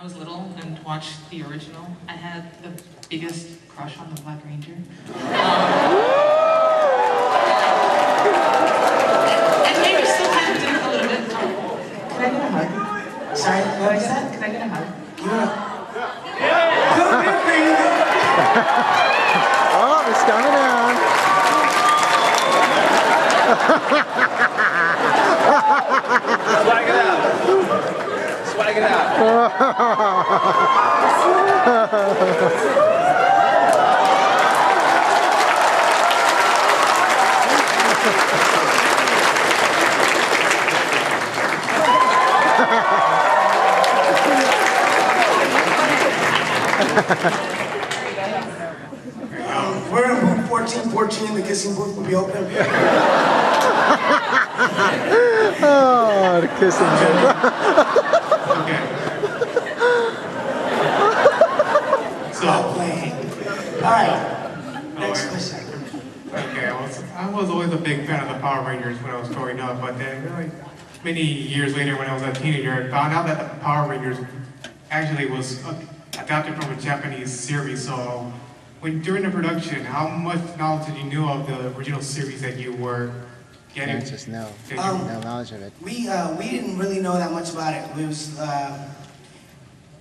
I was little and watched the original, I had the biggest crush on the Black Ranger. And maybe still kind of do a little bit. Can I get a hug? Sorry, what was that? Can I get a hug? Oh, it's coming down. Swag it out. Swag it out. We're in booth 1414, the kissing booth will be open. Oh, the kissing booth. Okay. So, Alright, next question. okay, I was always a big fan of the Power Rangers when I was growing up, but then really many years later when I was a teenager, I found out that the Power Rangers actually was adapted from a Japanese series. So, during the production, how much knowledge did you know of the original series that you were getting? Just no knowledge of it. We didn't really know that much about it. It was,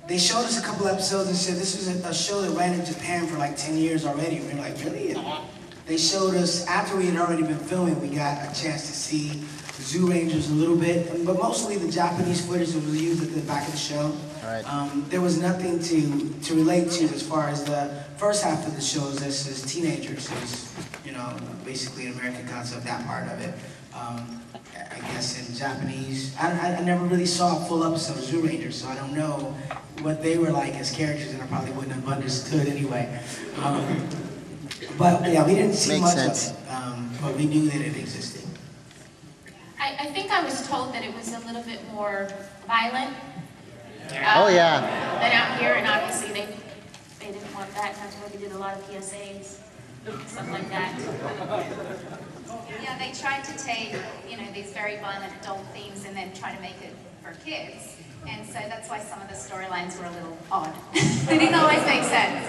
they showed us a couple episodes and said this was a show that ran in Japan for like 10 years already. We were like, really? And they showed us, after we had already been filming, we got a chance to see the Zoo Rangers a little bit, but mostly the Japanese footage that was used at the back of the show. Right. There was nothing to relate to as far as the first half of the show as teenagers. It was, you know, basically an American concept, that part of it. I guess in Japanese, I never really saw a full episode of Zoo Rangers, so I don't know what they were like as characters, and I probably wouldn't have understood anyway. But yeah, we didn't see much of it, but we knew that it existed. I think I was told that it was a little bit more violent. Oh yeah. Than out here, and obviously they didn't want that. That's why they did a lot of PSAs, stuff like that. Yeah, they tried to take, you know, these very violent adult themes and then try to make it for kids. And so that's why some of the storylines were a little odd. They didn't always make sense.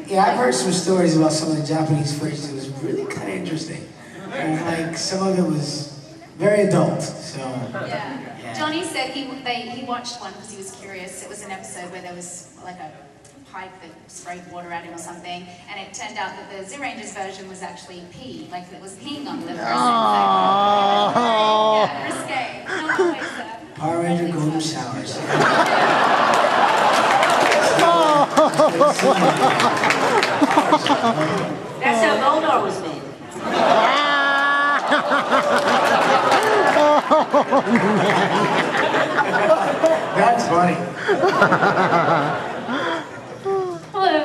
Yeah, I've heard some stories about some of the Japanese footage that was really kind of interesting. And like some of it was very adult, so. Yeah. Johnny said he watched one because he was curious. It was an episode where there was like a pipe that sprayed water at him or something, and it turned out that the Zoo Rangers version was actually pee, like it was peeing on the person. Yeah, risque. Not always Power Ranger golden showers. That's how Goldar was made. That's funny. Hello.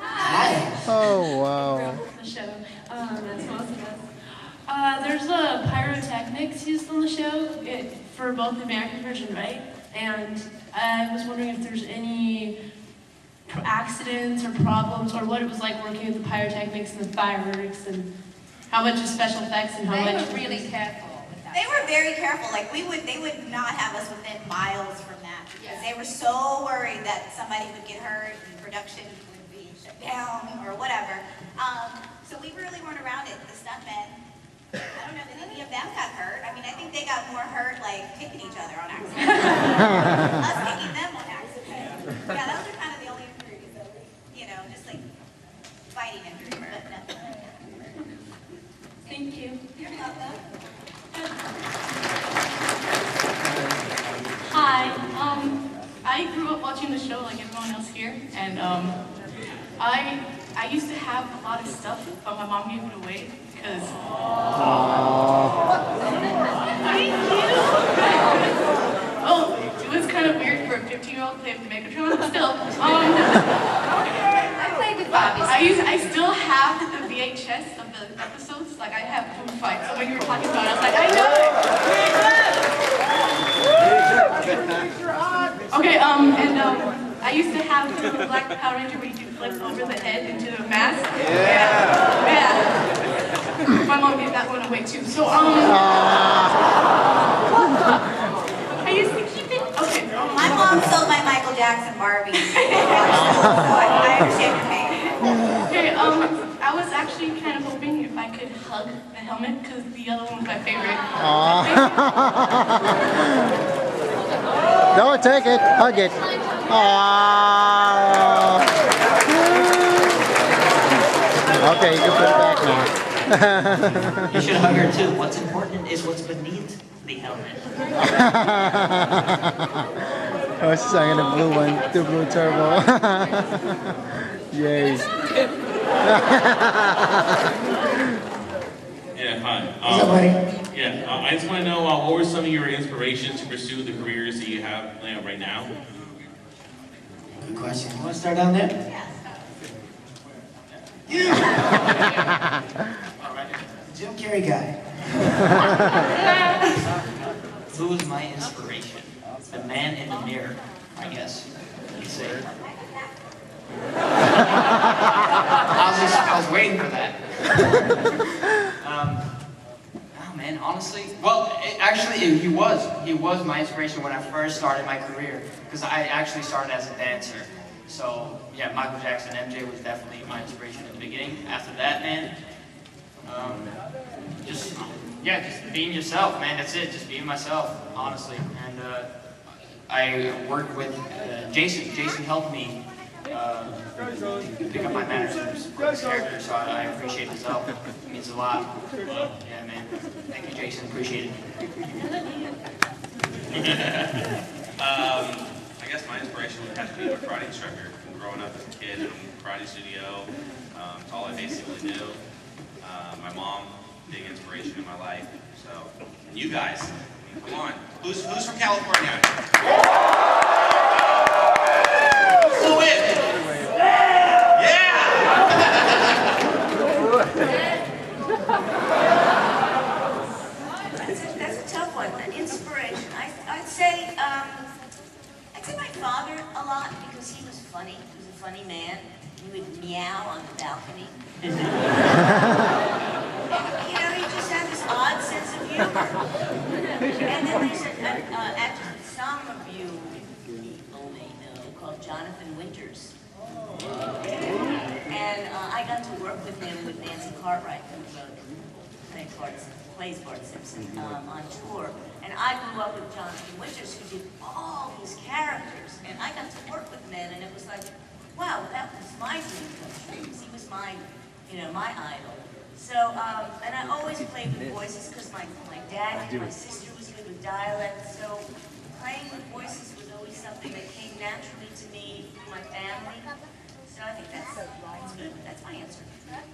Hi. Oh wow. The show. That's awesome. There's pyrotechnics used on the show for both the American version, right? And I was wondering if there's any accidents or problems, or what it was like working with the pyrotechnics and the fireworks, and how much is special effects and how much. They were really careful with that. They were very careful. Like they would not have us within miles from that because they were so worried that somebody would get hurt and production would be shut down or whatever. So we really weren't around it. The stuntmen, I don't know that any of them got hurt. I mean, I think they got more hurt like kicking each other on accident. Us kicking them on accident. Yeah, those are kind of the only injuries that we, you know, just like fighting injuries, but nothing. Thank you. You're welcome. Hi. I grew up watching the show like everyone else here, and I used to have a lot of stuff, but my mom gave it away because. Thank you. Oh, it was kind of weird for a 15-year-old to play with Megatron, but still. I played with Bobby. I still have the VHS of the episodes. Like I have food fights. So when you were talking about it, I was like, I know it. Okay, and I used to have the Black Power Ranger where you could flip over the head into the mask. Yeah. My mom gave that one away too. So I used to keep it. Okay. My mom sold my Michael Jackson Barbie. So I understand your pain. Okay, I was actually kind of hoping if I could hug the helmet because the other one's my favorite. Don't take it, hug it. Aww. Okay, you can put it back now. You should hug her too. What's important is what's beneath the helmet. Oh, she's talking the blue one, the blue turbo. Yay. Yeah, hi. What's up, buddy? Yeah, I just want to know what were some of your inspirations to pursue the careers that you have planned out right now? Good question. You want to start down there? Yeah. All right. Jim Carrey guy. Who was my inspiration? The man in the mirror, I guess. You'd say. I was waiting for that. Oh man, honestly, well, he was my inspiration when I first started my career, because I actually started as a dancer. So yeah, Michael Jackson, MJ was definitely my inspiration in the beginning. After that, man, just being yourself, man. That's it. Just being myself, honestly. And I worked with Jason. Jason helped me pick up my mannerisms for this character, so I appreciate his help. It means a lot. Yeah, man. Thank you, Jason. Appreciate it. I guess my inspiration would have to be my karate instructor. Growing up as a kid in a karate studio, it's all I basically knew. My mom, big inspiration in my life. So, and you guys, come on. Who's from California? Who is? Yeah! That's a tough one. An inspiration. I'd say my father a lot because he was funny. He was a funny man. He would meow on the balcony. You know, he just had this odd sense of humor. And then there's an actor, some of you people may know, called Jonathan Winters. And I got to work with him with Nancy Cartwright, who plays Bart Simpson on tour. And I grew up with Jonathan Winters, who did all these characters. And I got to work with him, and it was like, wow, that was my dream come true. Because he was my idol. So, and I always played with voices because my dad and my sister was good with dialect. So playing with voices was always something that came naturally to me through my family. So I think that's good. That's my answer.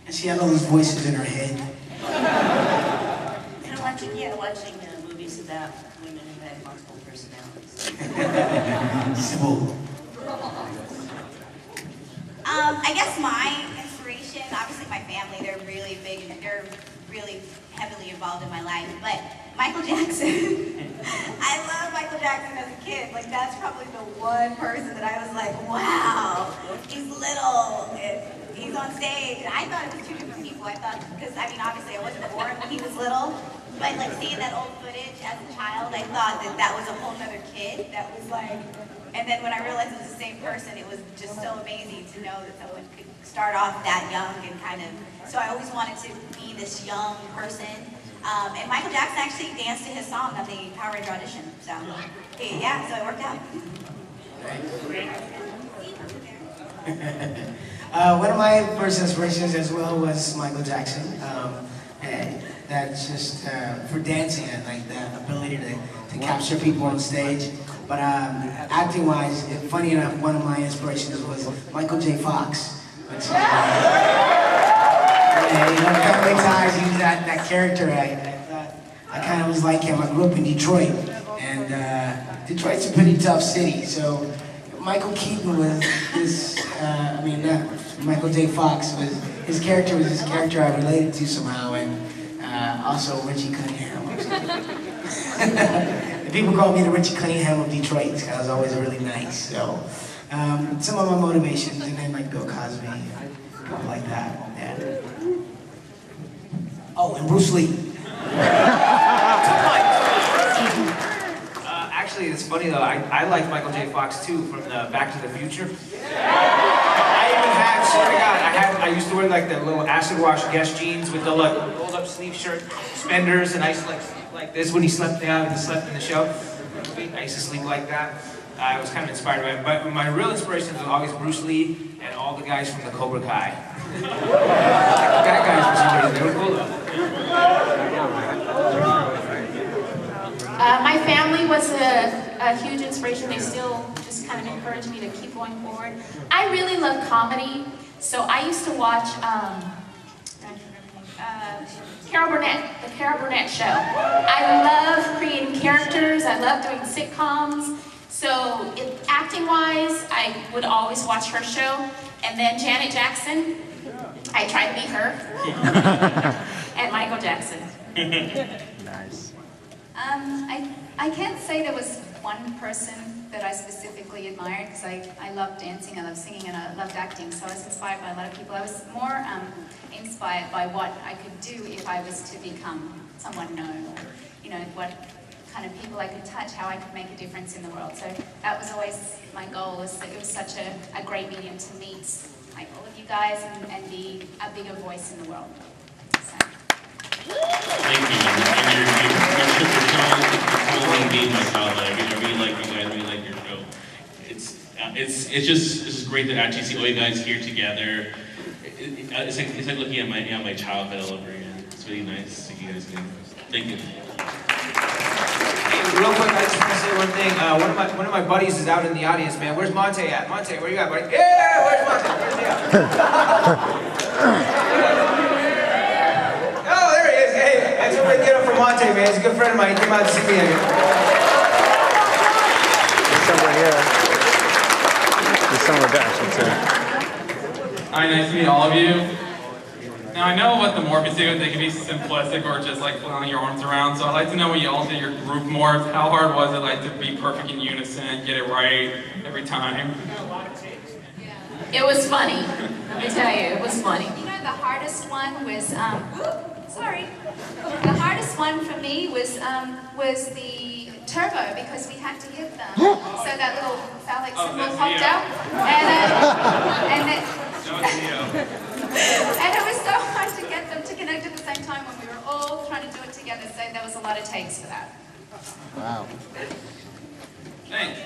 And she had all those voices in her head. And watching movies about women who had multiple personalities. Sybil. I guess my inspiration, obviously my family, they're really big and they're really heavily involved in my life, but Michael Jackson. I love Michael Jackson as a kid. Like, that's probably the one person that I was like, wow, he's little, he's on stage. And I thought it was two different people. I thought, because I mean, obviously I wasn't born when he was little, but like seeing that old footage as a child, I thought that was a whole other kid that was like, and then when I realized it was the same person, it was just so amazing to know that someone could start off that young and kind of, so I always wanted to be this young person. And Michael Jackson actually danced to his song on the Power Ranger audition, so yeah, so it worked out. One of my first inspirations as well was Michael Jackson. And that's just for dancing and like the ability to capture people on stage. But acting-wise, funny enough, one of my inspirations was Michael J. Fox. Which, Family Ties, he was that character. I kind of was like him. I grew up in Detroit, and Detroit's a pretty tough city. So Michael Keaton was this. Michael J. Fox was his character. Was this character I related to somehow, and also Richie Cunningham. People call me the Richie Cunningham of Detroit because I was always really nice. So some of my motivations, and then like Bill Cosby, people like that. Yeah. Oh, and Bruce Lee. Actually, it's funny. funny though, I liked Michael J. Fox too from the Back to the Future. I even had, swear to God, I used to wear like the little acid wash Guess jeans with the like rolled up sleeve shirt, suspenders, and I used to sleep like this when he slept in the show. I used to sleep like that. I was kind of inspired by it, but my real inspirations were always Bruce Lee and all the guys from the Cobra Kai. That guys for some reason, they were cool though. My family was a huge inspiration. They still just kind of encourage me to keep going forward. I really love comedy, so I used to watch Carol Burnett, the Carol Burnett Show. I love creating characters. I love doing sitcoms. So acting-wise, I would always watch her show. And then Janet Jackson, I tried to be her. And Michael Jackson. Nice. I can't say there was one person that I specifically admired, because I love dancing, I love singing, and I loved acting, so I was inspired by a lot of people. I was more inspired by what I could do if I was to become someone known, or, you know, what kind of people I could touch, how I could make a difference in the world. So that was always my goal, was that it was such a great medium to meet like all of you guys and be a bigger voice in the world. So. Thank you. And you're totally engaged my child. I really like you guys. I really like your show. It's just great to actually see all you guys here together. It's like looking at my childhood all over again. It's really nice to see you guys again. Thank you. Hey, real quick, I just want to say one thing. One of my buddies is out in the audience, man. Where's Monte at? Monte, where you at, buddy? Yeah, where's Monte? Where's he at? Somebody get up for Monte, man. He's a good friend of mine. He came out to see me. There's somewhere here. There's somewhere there, I should say. Hi, nice to meet all of you. Now, I know what the Morpheus do, they can be simplistic or just like flailing your arms around, so I'd like to know what you all did your group morphs. How hard was it like to be perfect in unison, get it right every time? It was funny. Let me tell you, it was funny. You know, the hardest one was, sorry. The hardest one for me was the turbo, because we had to get them so that little phallic symbol popped out, and it was so hard to get them to connect at the same time when we were all trying to do it together. So there was a lot of takes for that. Wow. Thanks.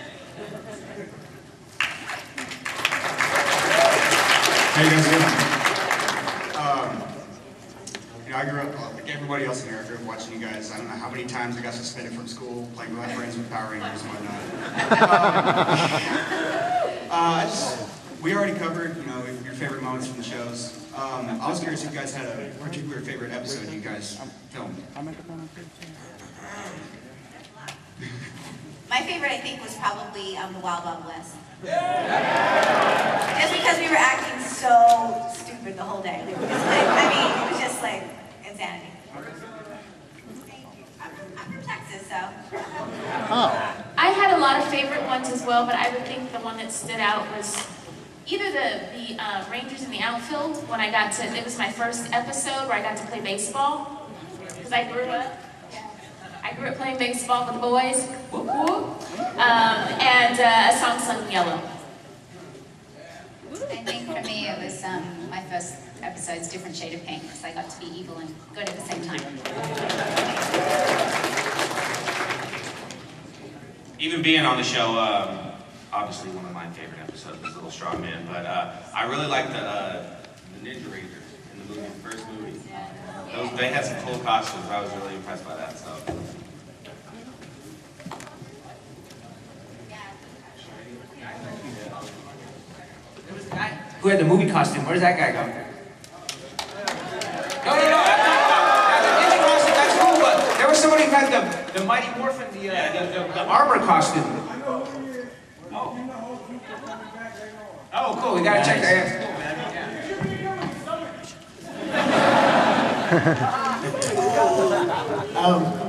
How you guys doing? You know, I grew up, like everybody else in here, I grew up watching you guys. I don't know how many times I got suspended from school, playing with my friends with Power Rangers and whatnot. We already covered, you know, your favorite moments from the shows. I was curious if you guys had a particular favorite episode you guys filmed. My favorite, I think, was probably the Wild Wild West. Just because we were acting so stupid the whole day. It was like, it was just like insanity. I'm from Texas, so. Oh. I had a lot of favorite ones as well, but I would think the one that stood out was either the Rangers in the outfield, when it was my first episode where I got to play baseball, because I grew up playing baseball with the boys, whoop, whoop. And a song sung in yellow. I think for me it was my first episode's Different Shade of Pink, because I got to be evil and good at the same time. Even being on the show, obviously one of my favorite episodes was Little Strong Man, but I really liked the Ninja Rangers in the movie, the first movie. They had some cool costumes. I was really impressed by that. So. There was a guy who had the movie costume. Where does that guy go? No. The ninja costume, that's cool, but there was somebody who had the Mighty Morphin, the armor costume. Oh, cool. We gotta check that.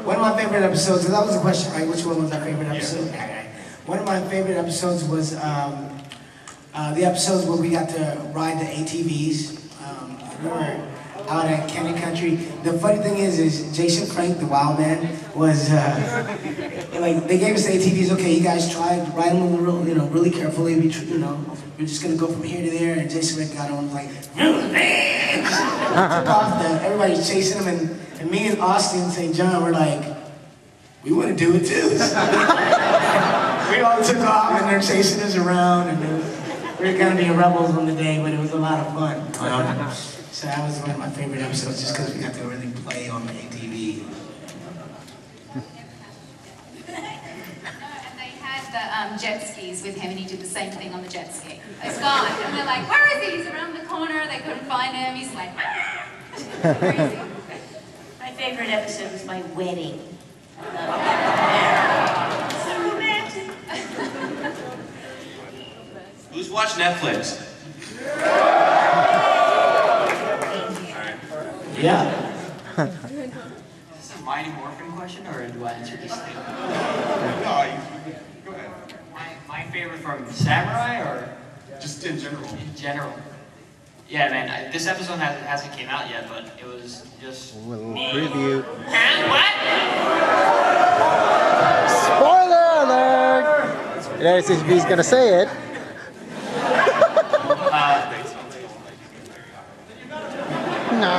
One of my favorite episodes, and that was the question, right? Which one was our favorite episode? Yeah. One of my favorite episodes was the episodes where we got to ride the ATVs. out at Canyon Country. The funny thing is Jason Frank, the wild man, was like they gave us the ATVs. Okay, you guys try to ride them really carefully. We're just gonna go from here to there. And Jason Frank got on like took off. Everybody's chasing him, and me and Austin and St. John were like, we want to do it too. We all took off, and they're chasing us around, and we were kind of being rebels on the day, but it was a lot of fun. So that was one of my favorite episodes, just because we got to really play on the ATV. And they had the jet skis with him, and he did the same thing on the jet ski. It's gone, and they're like, where is he? He's around the corner. They couldn't find him. He's like, crazy. My favorite episode was my wedding. So romantic. Who's watched Netflix? Yeah. Is this a Mighty Morphin question, or do I answer this thing? No, go ahead. My favorite from Samurai, or? Just in general. In general. Yeah, man, this episode hasn't came out yet, but it was just... A little preview. And what? Spoiler alert! There, since he's gonna say it. No.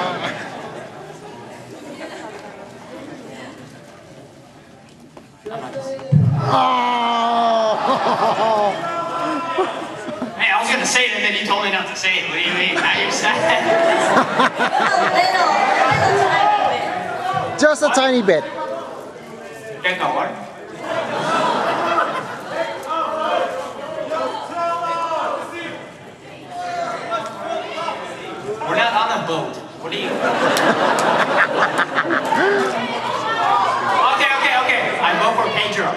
Oh! Hey, I was gonna say it, and then you told me not to say it. What do you mean? Now you're sad. Just a tiny bit. Get the what? We're not on a boat. What are you? Okay. I vote for Pedro.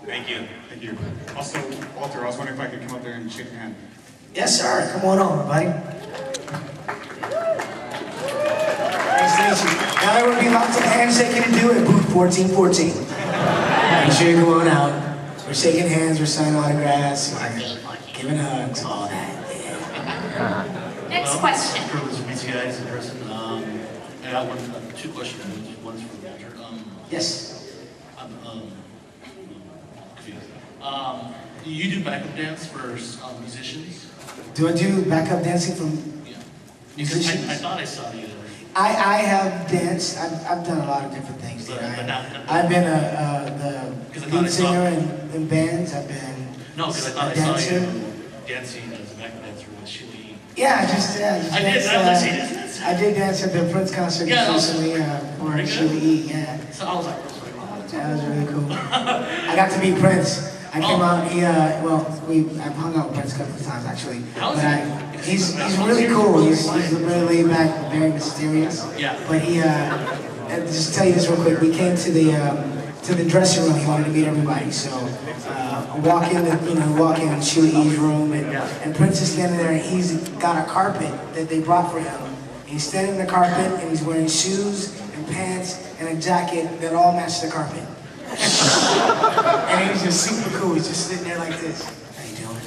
Thank you. Also, Walter, I was wondering if I could come up there and shake your hand. Yes, sir. Come on over, buddy. Nice to meet you. Now there will be lots of handshaking to do at booth 1414. Make sure you go on out. We're shaking hands, we're signing autographs, we're giving hugs, all that. Yeah. Next question. Privilege to meet you guys in person. I got two questions. One's for Walter. Yes. I'm confused. Do you do backup dance for musicians? Do I do backup dancing from musicians? I thought I saw you. I have danced. I've done a lot of different things. I've been the lead singer in bands. I've been No, because I thought I saw you dancing as a backup dancer with Sheila E. Yeah, just I did dance at the Prince concert recently for Sheila E. Yeah. So I was like, that was really cool. I got to meet Prince. I came out. I've hung out with Prince a couple of times actually. But he's really cool. He's really laid back, very mysterious. Yeah. But he just tell you this real quick. We came to the dressing room. He wanted to meet everybody. So walk in Sheila E's room, and Prince is standing there, and he's got a carpet that they brought for him. He's standing in the carpet, and he's wearing shoes and pants and a jacket that all match the carpet. And he's just super cool. He's just sitting there like this. How you doing?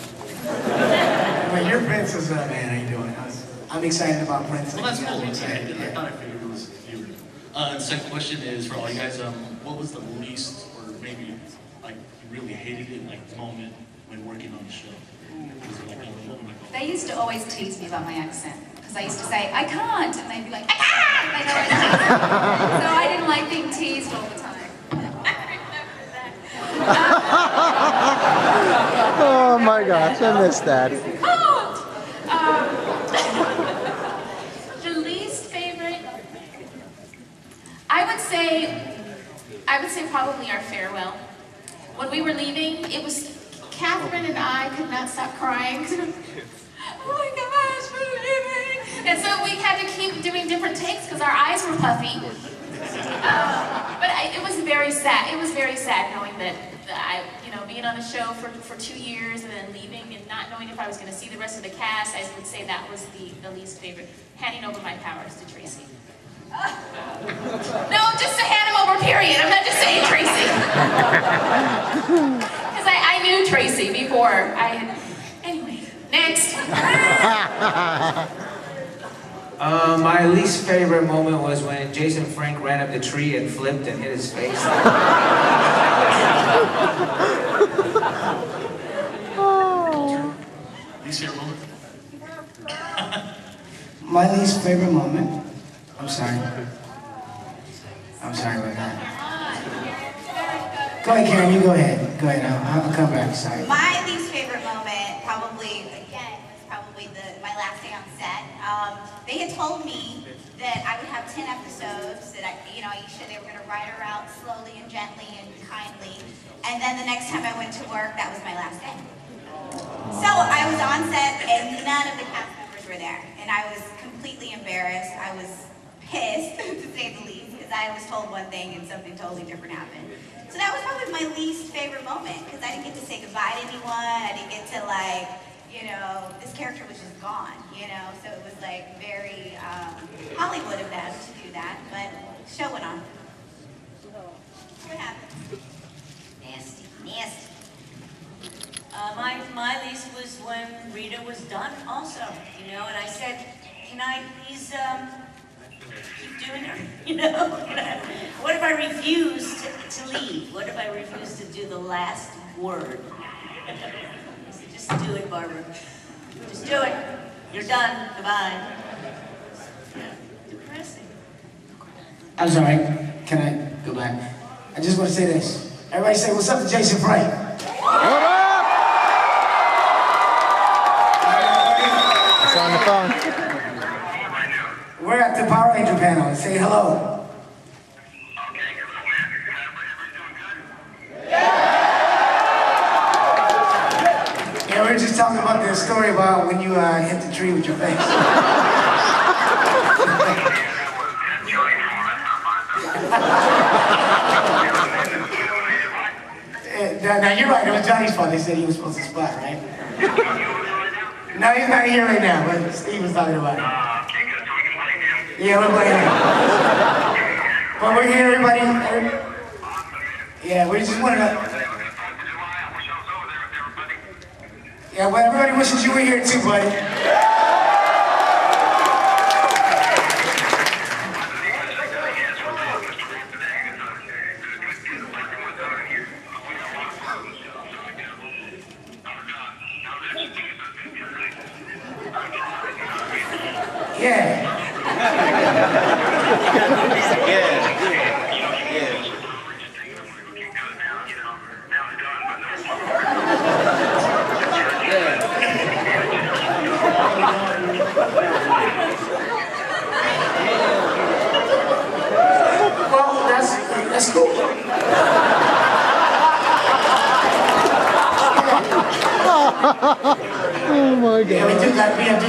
I'm like, your Prince is man. How you doing? I'm excited about Prince. Well, that's cool. I thought I figured it was you. The second question is for all you guys. What was the least, or maybe like you really hated it, like moment when working on the show? Was it like a moment like, They used to always tease me about my accent. Because I used to say, I can't. And they'd be like, I can't. They'd always tease me. So I didn't like being teased all the time. Oh my gosh, I missed that. The least favorite, I would say probably our farewell. When we were leaving, it was Catherine and I could not stop crying. Oh my gosh, we're leaving! And so we had to keep doing different takes because our eyes were puffy. But it was very sad. It was very sad knowing that being on the show for 2 years and then leaving and not knowing if I was going to see the rest of the cast. I would say that was the least favorite. Handing over my powers to Tracy. No, just to hand them over, period. I'm not just saying Tracy. Because I knew Tracy before before. Anyway, next. My least favorite moment was when Jason Frank ran up the tree and flipped and hit his face. Least favorite moment? My least favorite moment. I'm sorry. I'm sorry about that. Go ahead, Karen. You go ahead. Go ahead. I'll come back. Sorry. My least favorite moment, probably, again, was probably my last day on set. They had told me that I would have 10 episodes, that they were going to write her out slowly and gently and kindly. And then the next time I went to work, that was my last day. So I was on set and none of the cast members were there. And I was completely embarrassed. I was pissed, to say the least, because I was told one thing and something totally different happened. So that was probably my least favorite moment, because I didn't get to say goodbye to anyone. I didn't get to, this character was just gone, so it was very Hollywood of them to do that, but the show went on. What happened? Nasty, nasty. My least was when Rita was done also, and I said, can I please keep doing her, What if I refuse to leave? What if I refuse to do the last word? I said, just do it, Barbara. Just do it. You're done. Goodbye. Depressing. I'm sorry. Can I go back? I just want to say this. Everybody say what's up to Jason Frank. It's on the phone. We're at the Power Ranger panel. Say hello. Yeah, we were just talking about the story about when you hit the tree with your face. Now you're right, it was Johnny's fault. They said he was supposed to spot, right? No, he's not here right now, but Steve was talking about it. Yeah, we're playing it. But we're here, everybody. Yeah, we just wanted to... Yeah, well, everybody wishes you were here too, buddy. Yeah. Well, that's cool. Oh my God. Yeah, we do that. We do.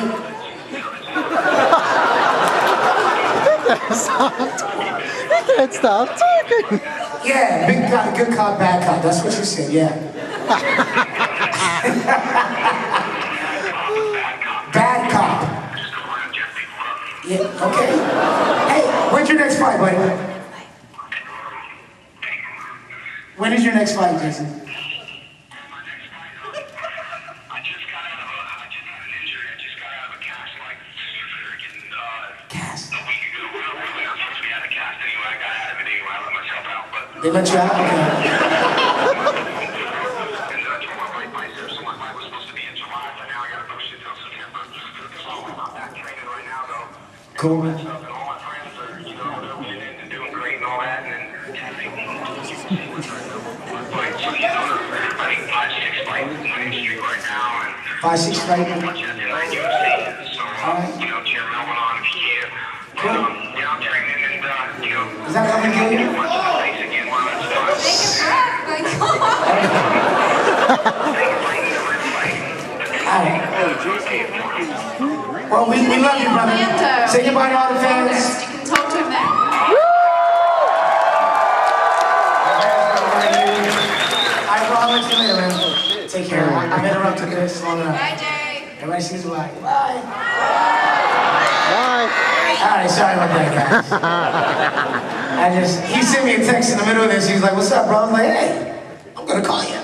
He can't stop talking. Yeah, big cop, good cop, bad cop. That's what you said, yeah. Bad cop. Yeah, okay. Hey, when's your next fight, buddy? When is your next fight, Jason? They let you out? Okay. Cool. Five, six fight. All right. Cool. Is that coming to you? Well, we love you, brother. Say goodbye to all the fans. You can talk to him there. I'll let you later, man. Take care. I've interrupted this long enough. Bye, Jay. Everybody says goodbye. Bye. Bye. All right, sorry about that, guys. He sent me a text in the middle of this. He was like, what's up, bro? I was like, hey, I'm going to call you.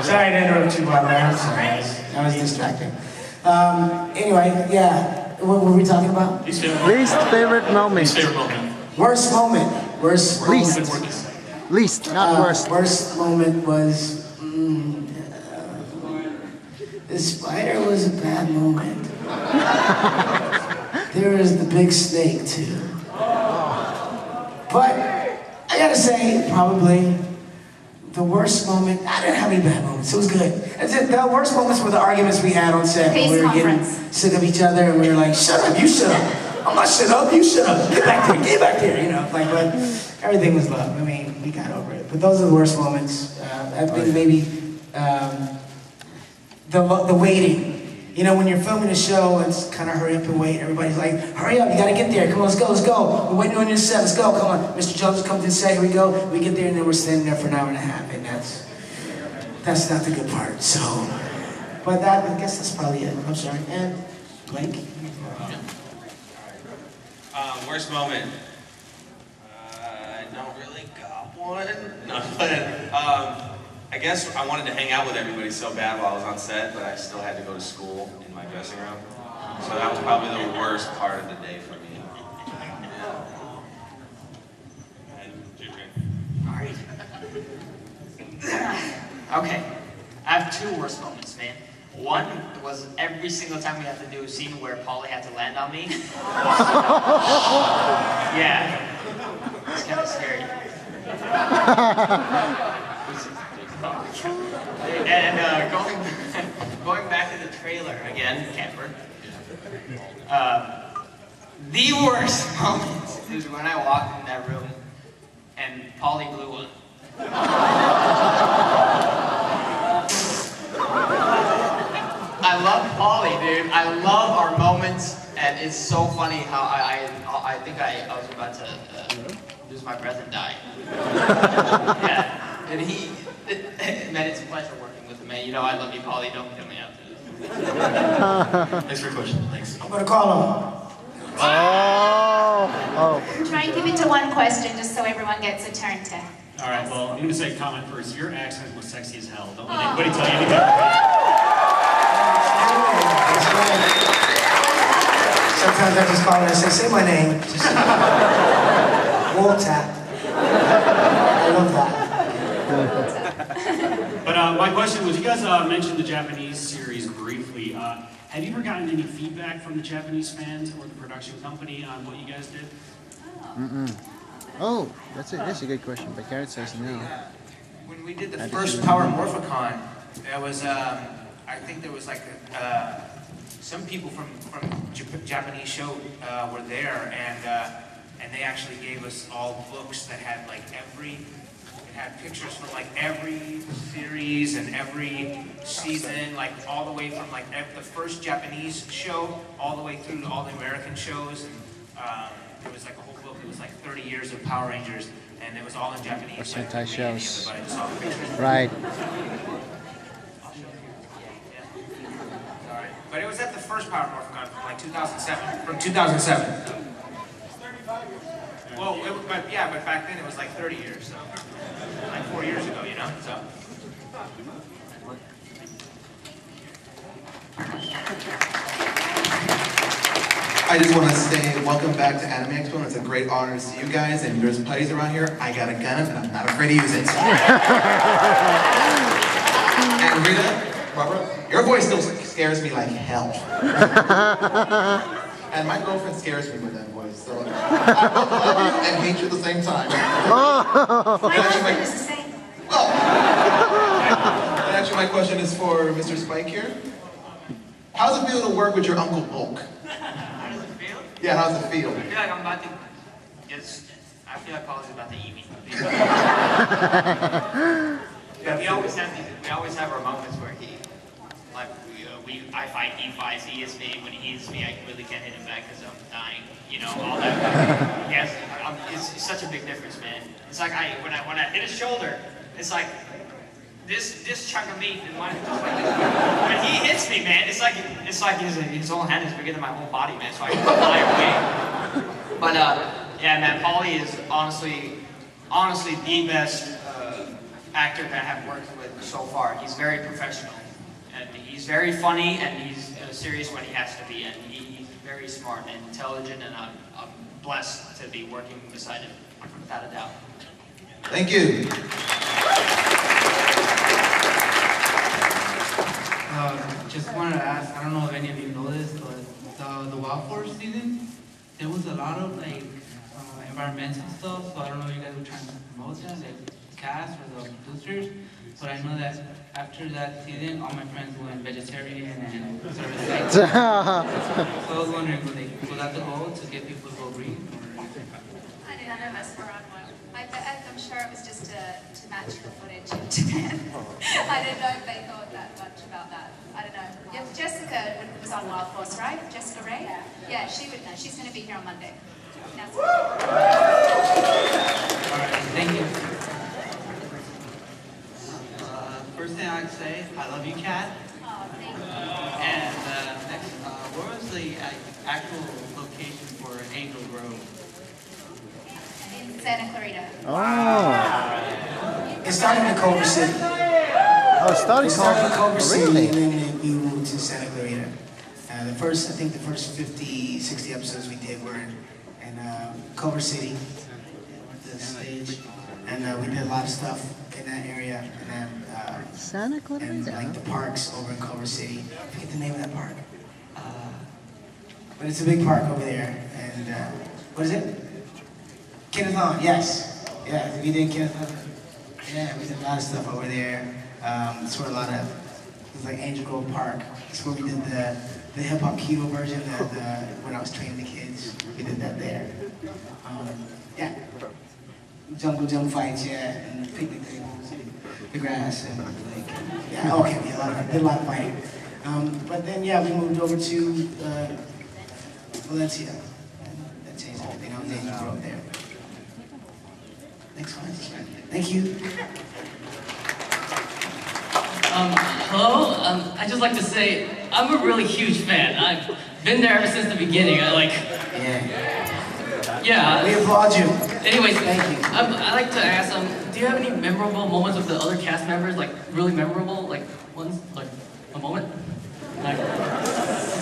Sorry to interrupt you, Bob. I'm sorry. That was distracting. Anyway, yeah. What were we talking about? Least favorite moment. Least favorite moment. Worst moment. Worst Least. moment. Least, not worst. Worst moment was... the spider was a bad moment. There was the big snake, too. But I gotta say, probably the worst moment, I didn't have any bad moments. It was good. The worst moments were the arguments we had on set. When we were getting sick of each other and we were like, shut up, you shut up. I'm not shut up, you shut up. Get back there, you know. Like, but everything was love. I mean, we got over it. But those are the worst moments. I think maybe the waiting. You know, when you're filming a show, it's kind of hurry up and wait. Everybody's like, hurry up, you gotta get there. Come on, let's go. We're waiting on your set, let's go, come on. Mr. Jones comes to the set, here we go. We get there and then we're standing there for an hour and a half, and that's not the good part, so. But I guess that's probably it. I'm sorry. And Blake? Worst moment? I don't really got one. No, but I guess I wanted to hang out with everybody so bad while I was on set, but I still had to go to school in my dressing room. So that was probably the worst part of the day for me. Okay, I have two worst moments, man. One was every single time we had to do a scene where Paulie had to land on me. Yeah, it's kind of scary. And going back to the trailer again, camper. The worst moment is when I walked in that room and Paulie blew one. I love Paulie, dude. I love our moments, and it's so funny how I think I was about to lose my breath and die. Yeah, and man, it's a pleasure working with him, man. You know I love you, Paulie. Don't kill me after this. Thanks for your question. Thanks. I'm gonna call him. Try and keep it to one question just so everyone gets a turn to. All right, well, I'm going to say comment first. Your accent was sexy as hell. Don't let anybody tell you anything. Sometimes I just call and I say my name. Just wall tap. I love that. But my question was, you guys mentioned the Japanese series briefly. Have you ever gotten any feedback from the Japanese fans or the production company on what you guys did? Oh, that's a good question, but Garrett says no. When we did the first Power Morphicon, there was, I think there was like some people from Japanese show were there, and they actually gave us all books that had like it had pictures from like every series and every season, like all the way from like the first Japanese show all the way through to all the American shows. And there was like a whole book. It was like 30 years of Power Rangers, and it was all in Japanese. Or Sentai shows. But I just saw the pictures. Right. But it was at the first Power Morphicon from like 2007. From 2007. Well, but back then it was like 30 years, so like 4 years ago, you know. So. I just want to say welcome back to Anime Expo, and it's a great honor to see you guys. And there's putties around here. I got a gun, and I'm not afraid to use it. And Rita, Robert, your voice still scares me like hell. And my girlfriend scares me with that voice. So I both love you and hate you at the same time. My husband is the same. And actually, my question is for Mr. Spike here. How does it feel to work with your Uncle Bulk? How does it feel? Yeah, how does it feel? I feel like I'm about to I feel like Paulie's about to eat me. Yeah, we always have our moments where I fight, he fights, he hits me. When he hits me, I really can't hit him back because I'm dying. You know, all that. Yes, it's such a big difference, man. It's like when I hit his shoulder, it's like this chunk of meat. And when he hits me, man, it's like his whole hand is bigger than my whole body, man. So I can fly away. But yeah, man, Paulie is honestly the best actor that I have worked with so far. He's very professional, and he's very funny, and he's serious when he has to be, and he's very smart and intelligent, and I'm blessed to be working beside him, without a doubt. Thank you. Just wanted to ask, I don't know if any of you know this, but the Wild Force season, there was a lot of like environmental stuff, so I don't know if you guys were trying to promote that, like the cast or the producers, but I know that after that season, all my friends went vegetarian and started like, so I was wondering, was that the goal to get people to go green? I didn't know that's for on one. I'm sure it was just to match the footage in Japan. I don't know if they thought that much about that. I don't know. Yeah, Jessica was on Wild Force, right? Jessica Ray? Yeah, she would know. She's going to be here on Monday. Alright, thank you. First thing I'd say, I love you, Kat. Oh, thank you. And next, where was the actual location for Angel Grove? In Santa Clarita. Oh. It started in Culver City. Oh, it started in Culver City, really? and then we moved to Santa Clarita. I think the first 50, 60 episodes we did were in Culver City, the stage, and we did a lot of stuff in that area, and then Santa Clarita, and like the parks over in Culver City. I forget the name of that park, but it's a big park over there. And what is it? Kennethon, yes. Yeah, we did Kennethon. Yeah, we did a lot of stuff over there. It's where a lot of, it was like Angel Grove Park. It's where we did the hip hop keto version when I was training the kids. We did that there. Yeah. Jungle gym fights, yeah, and picnic tables and the grass and like, yeah, okay, we did a lot of fighting. But then, yeah, we moved over to Valencia. And that changed everything. I was able to grow up there. Next one. Thank you. Hello. I'd just like to say I'm a really huge fan. I've been there ever since the beginning. Yeah. We applaud you. Anyways, thank you. I'd like to ask, do you have any memorable moments with the other cast members? Like really memorable, like ones, like a moment? Like,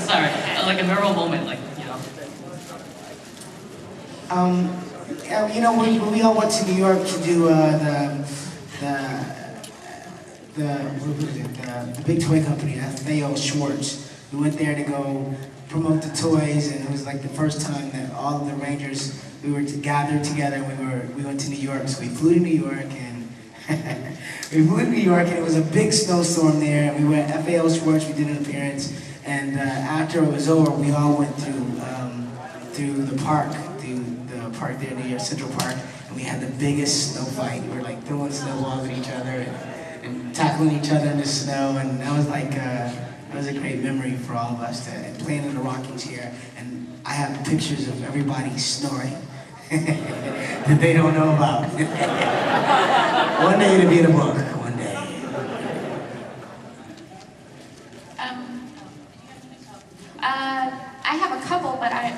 sorry, like a memorable moment, like you know. You know, when we all went to New York to do the big toy company, Theo Schwartz. We went there to go promote the toys, and it was like the first time that all of the Rangers, we were gathered together. We went to New York, so we flew to New York, and it was a big snowstorm there. And we went FAO Schwartz. We did an appearance, and after it was over, we all went through the park there, New York Central Park, and we had the biggest snow fight. We were like throwing snowballs at each other and tackling each other in the snow, and that was like that was a great memory for all of us and playing in the rocking chair. And I have pictures of everybody snoring that they don't know about. One day it'll be in a book. One day. I have a couple, but I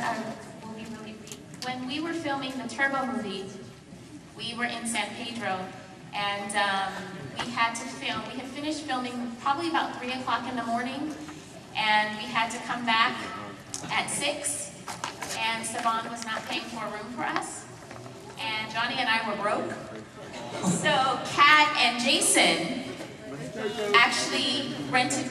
will be really brief. When we were filming the Turbo movie, we were in San Pedro, and we had finished filming probably about 3 o'clock in the morning, and we had to come back at 6, and Saban was not paying for a room for us, and Johnny and I were broke. So Kat and Jason actually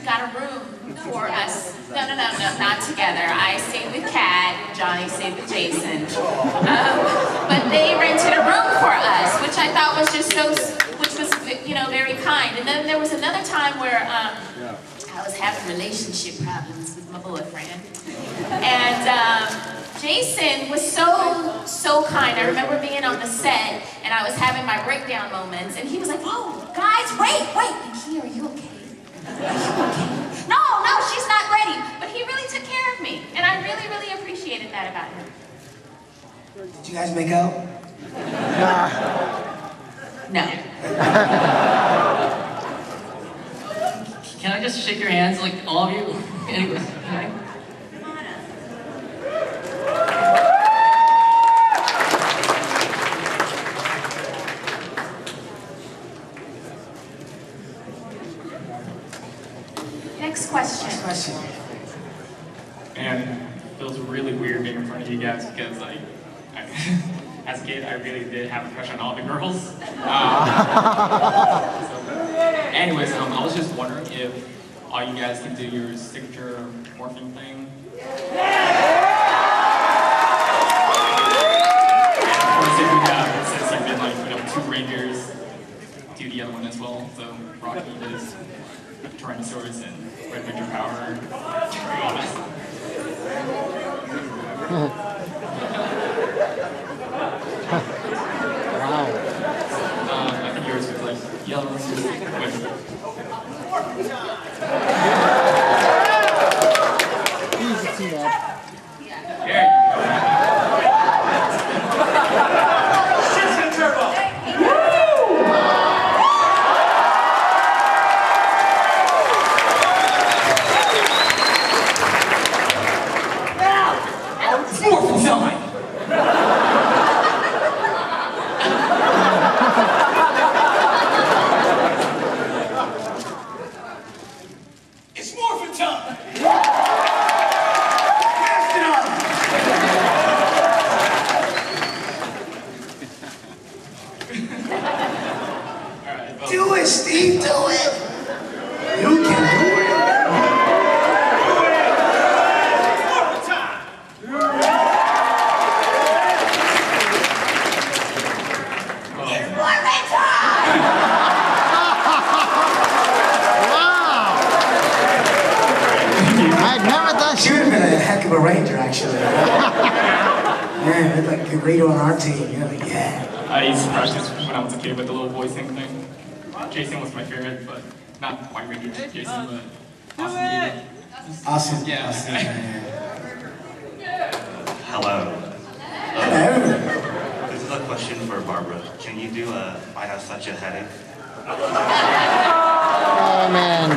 got a room for us. No, not together. I stayed with Kat, Johnny stayed with Jason. But they rented a room for us, which I thought was just very kind. And then there was another time where I was having relationship problems with my boyfriend. And Jason was so kind. I remember being on the set, and I was having my breakdown moments, and he was like, "Whoa, guys, wait, Nakia, are you okay? Are you okay? No, she's not ready." But he really took care of me, and I really, really appreciated that about him. Did you guys make out? No. Can I just shake your hands, like all of you? Anyways, okay. Next question. And it feels really weird being in front of you guys because, like, as a kid, I really did have a crush on all the girls. Anyways, I was just wondering if all you guys can do your signature morphing thing. And of course, if you have, since you've been like, 2 Rangers, do the other one as well. So Rocky is Tyrannosaurus and Red Ranger power. All this. Wow. I think yours was like yellow. Wait. Easy to that. There you Turbo. It's morphin' time! It's morphin' time. Do it, Steve, do it! You can do it. I never thought She would have been a heck of a ranger, actually. Man, like a Rito on our team. You're like, yeah. I used to practice when I was a kid with the little voicing thing. Jason was my favorite, but not White Ranger Jason, but Awesome. Yeah. Awesome. Hello. This is a question for Barbara. Can you do I have such a headache? Oh man.